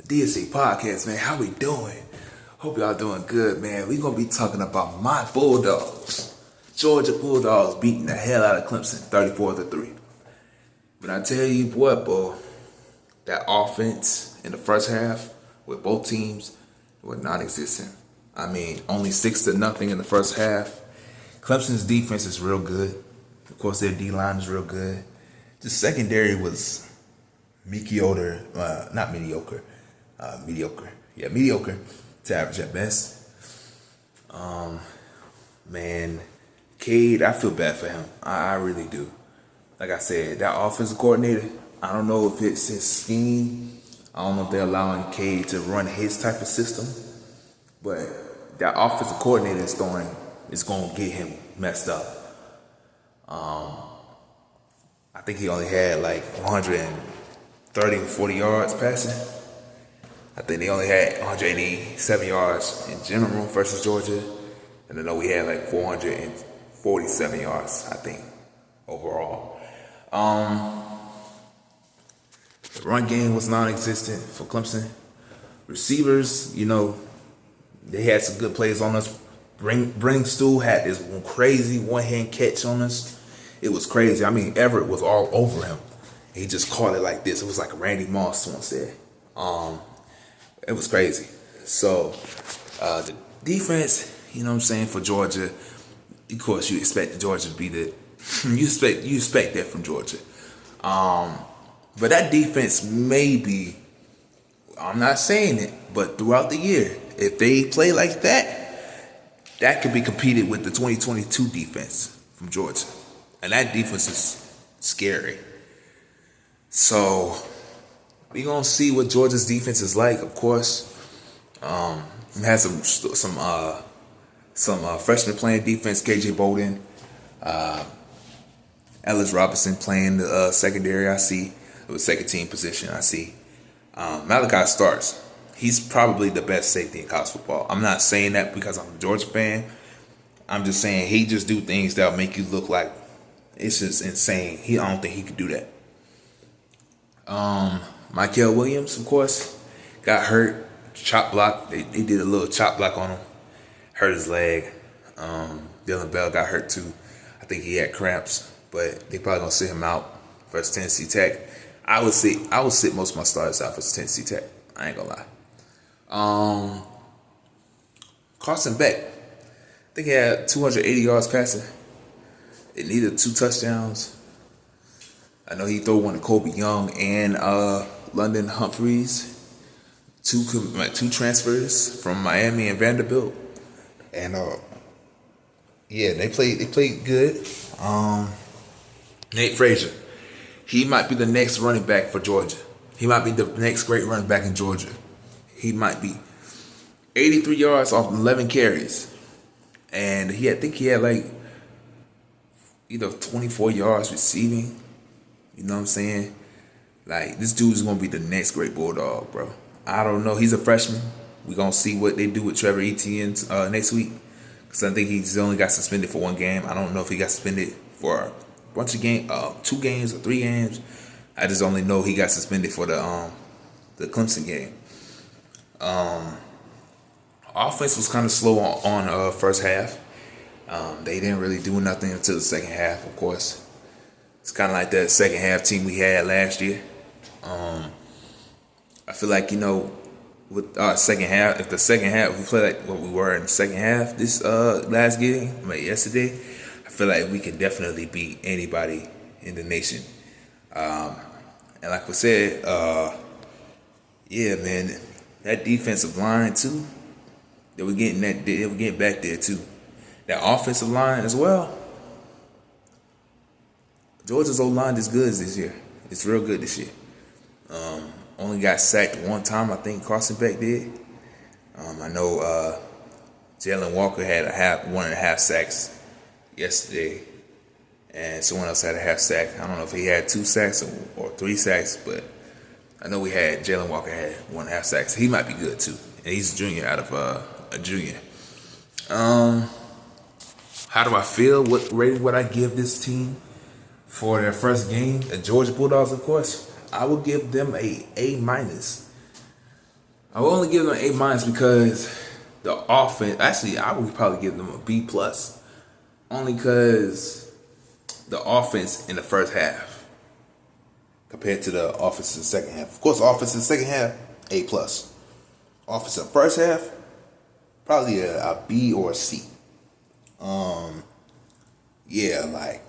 DSC Podcast, man. How we doing? Hope y'all doing good, man. We gonna be talking about my Bulldogs. Georgia Bulldogs beating the hell out of Clemson 34-3. But I tell you what, boy, that offense in the first half with both teams were non-existent. I mean, only 6-0 in the first half. Clemson's defense is real good. Of course, their D-line is real good. The secondary was mediocre. Mediocre to average at best. Man, Cade, I feel bad for him. I really do. Like I said, that offensive coordinator, I don't know if it's his scheme. I don't know if they're allowing Cade to run his type of system. But that offensive coordinator is going to get him messed up. I think he only had like 130 or 40 yards passing. I think they only had 187 yards in general versus Georgia. And I know we had like 447 yards, I think, overall. The run game was non-existent for Clemson. Receivers, they had some good plays on us. Bring Stu had this crazy one-hand catch on us. It was crazy. I mean, Everett was all over him. He just caught it like this. It was like Randy Moss once said. It was crazy. So, the defense, for Georgia, of course, you expect Georgia to be the, you expect that from Georgia. But that defense maybe, I'm not saying it, but throughout the year, if they play like that could be competed with the 2022 defense from Georgia. And that defense is scary. So, we gonna see what Georgia's defense is like. Of course, we had some freshmen playing defense. KJ Bolden, Ellis Robinson playing the secondary. I see it was second team position. I see Malachi Starks. He's probably the best safety in college football. I'm not saying that because I'm a Georgia fan. I'm just saying he just do things that'll make you look like it's just insane. I don't think he could do that. Michael Williams, of course, got hurt. Chop block. They did a little chop block on him. Hurt his leg. Dylan Bell got hurt too. I think he had cramps, but they probably gonna sit him out versus Tennessee Tech. I would sit most of my starters out versus Tennessee Tech. I ain't gonna lie. Carson Beck, I think he had 280 yards passing. It needed 2 touchdowns. I know he threw one to Kobe Young and London Humphreys, two transfers from Miami and Vanderbilt, and they played good. Nate Frazier, he might be the next running back for Georgia. He might be the next great running back in Georgia. He might be 83 yards off 11 carries, and I think he had like either 24 yards receiving. You know what I'm saying? Like, this dude's going to be the next great Bulldog, bro. I don't know. He's a freshman. We're going to see what they do with Trevor Etienne next week. Because I think he's only got suspended for 1 game. I don't know if he got suspended for a bunch of games, 2 games or 3 games. I just only know he got suspended for the Clemson game. Offense was kind of slow on first half. They didn't really do nothing until the second half, of course. It's kind of like that second half team we had last year. I feel like, with our second half, if we play like what we were in the second half this last game, yesterday, I feel like we can definitely beat anybody in the nation. And like we said, man, that defensive line too, they were getting back there too. That offensive line as well. Georgia's O-line is good this year. It's real good this year. Only got sacked 1 time, I think Carson Beck did. I know Jalen Walker had 1.5 sacks yesterday, and someone else had a half sack. I don't know if he had 2 sacks or 3 sacks, but I know Jalen Walker had 1.5 sacks. He might be good too, and he's a junior out of a junior. How do I feel? What rating would I give this team for their first game? The Georgia Bulldogs, of course. I would give them a A-. I will only give them an A minus because the offense. Actually, I would probably give them a B plus, only because the offense in the first half compared to the offense in the second half. Of course, the offense in the second half, A plus. Offense in the first half, probably a B or a C. Yeah, like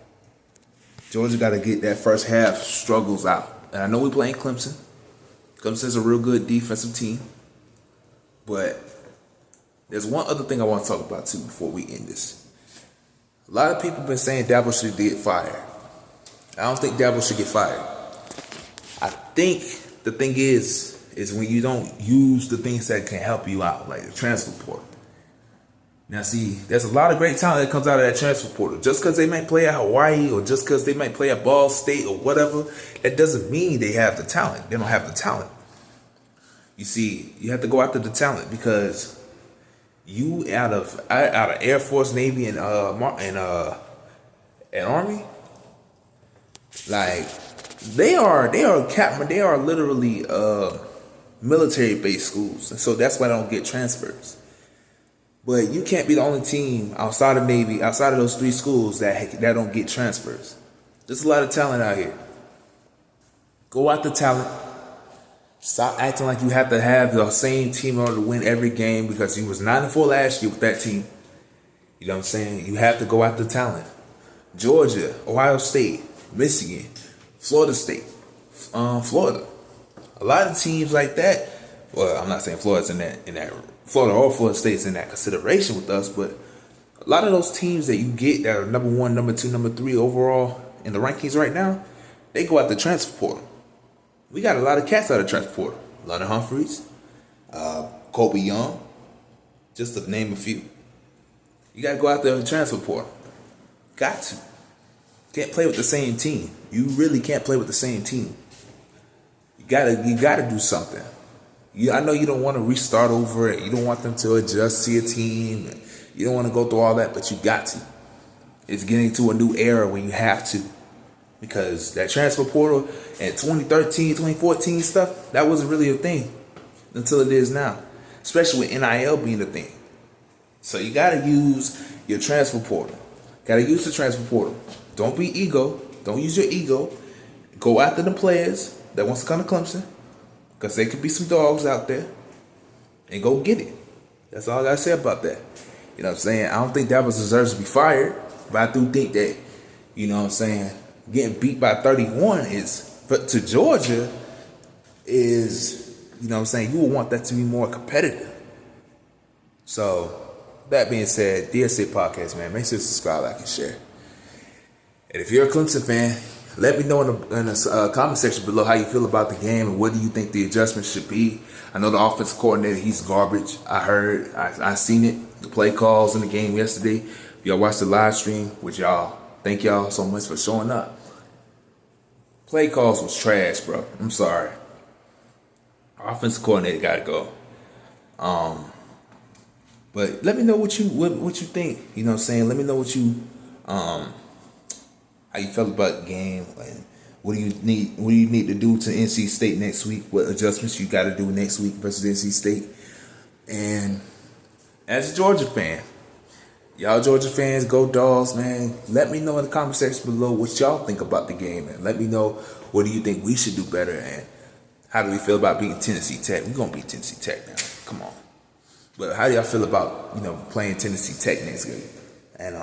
Georgia got to get that first half struggles out. And I know we playing Clemson. Clemson's a real good defensive team. But there's one other thing I want to talk about too before we end this. A lot of people have been saying Dabo should get fired. I don't think Dabo should get fired. I think the thing is when you don't use the things that can help you out, like the transfer portal. Now see, there's a lot of great talent that comes out of that transfer portal. Just because they might play at Hawaii or just because they might play at Ball State or whatever, that doesn't mean they have the talent. They don't have the talent. You see, you have to go after the talent because you out of Air Force, Navy, and Army, like they are literally military based schools, and so that's why they don't get transfers. But you can't be the only team outside of Navy, outside of those three schools that don't get transfers. There's a lot of talent out here. Go out the talent. Stop acting like you have to have the same team in order to win every game because you was 9-4 last year with that team. You know what I'm saying? You have to go after talent. Georgia, Ohio State, Michigan, Florida State, Florida. A lot of teams like that. Well, I'm not saying Florida's in that Florida or Florida State's in that consideration with us, but a lot of those teams that you get that are number 1, number 2, number 3 overall in the rankings right now, they go out the transfer portal. We got a lot of cats out of transfer portal. London Humphreys, Kobe Young, just to name a few. You got to go out there and transfer portal. Got to. Can't play with the same team. You really can't play with the same team. You gotta do something. I know you don't want to restart over it. You don't want them to adjust to your team. You don't want to go through all that, but you got to. It's getting to a new era when you have to. Because that transfer portal in 2013, 2014 stuff, that wasn't really a thing until it is now. Especially with NIL being a thing. So you got to use your transfer portal. Got to use the transfer portal. Don't be ego. Don't use your ego. Go after the players that wants to come to Clemson. Because there could be some dogs out there. And go get it. That's all I got to say about that. You know what I'm saying? I don't think Davos deserves to be fired. But I do think that, you know what I'm saying, getting beat by 31 to Georgia is, you know what I'm saying, you would want that to be more competitive. So, that being said, DSA Podcast, man, make sure to subscribe, like, and share. And if you're a Clemson fan, let me know in the comment section below how you feel about the game and what do you think the adjustments should be. I know the offensive coordinator, he's garbage. I seen it, the play calls in the game yesterday. If y'all watched the live stream with y'all, thank y'all so much for showing up. Play calls was trash, bro. I'm sorry. Our offensive coordinator gotta go. But let me know what you think. You know what I'm saying? Let me know what you how you felt about the game and what do you need to do to NC State next week? What adjustments you gotta do next week versus NC State? And as a Georgia fan, y'all Georgia fans, go Dogs, man. Let me know in the comment section below what y'all think about the game. And let me know what do you think we should do better. And how do we feel about beating Tennessee Tech? We're going to beat Tennessee Tech now. Come on. But how do y'all feel about, playing Tennessee Tech next game? And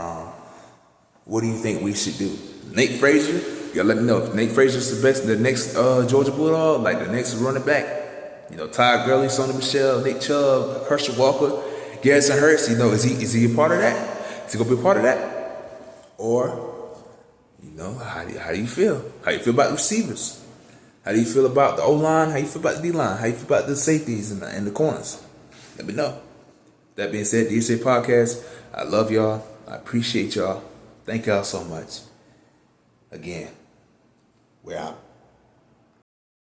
what do you think we should do? Nate Frazier, y'all let me know. If Nate Frazier's the next Georgia Bulldog, like the next running back. Todd Gurley, Sonny Michel, Nick Chubb, Herschel Walker, Garrison Hurts, is he a part of that? Is he gonna be a part of that? Or, how do you feel? How you feel about the receivers? How do you feel about the O-line? How you feel about the D-line? How you feel about the safeties and the corners? Let me know. That being said, DSA Podcast, I love y'all. I appreciate y'all. Thank y'all so much. Again, we're out.